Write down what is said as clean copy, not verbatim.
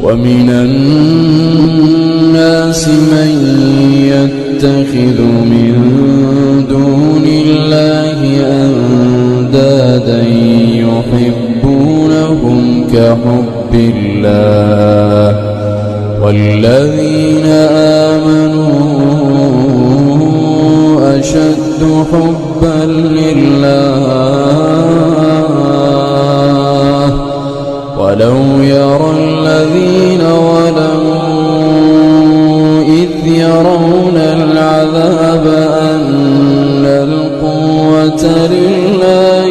ومن الناس من يتخذ من دون الله أندادا يحبونهم كحب الله والذين آمنوا أشد حبا لله ولو يرى الذين ظلموا إذ يرون العذاب أن القوة لله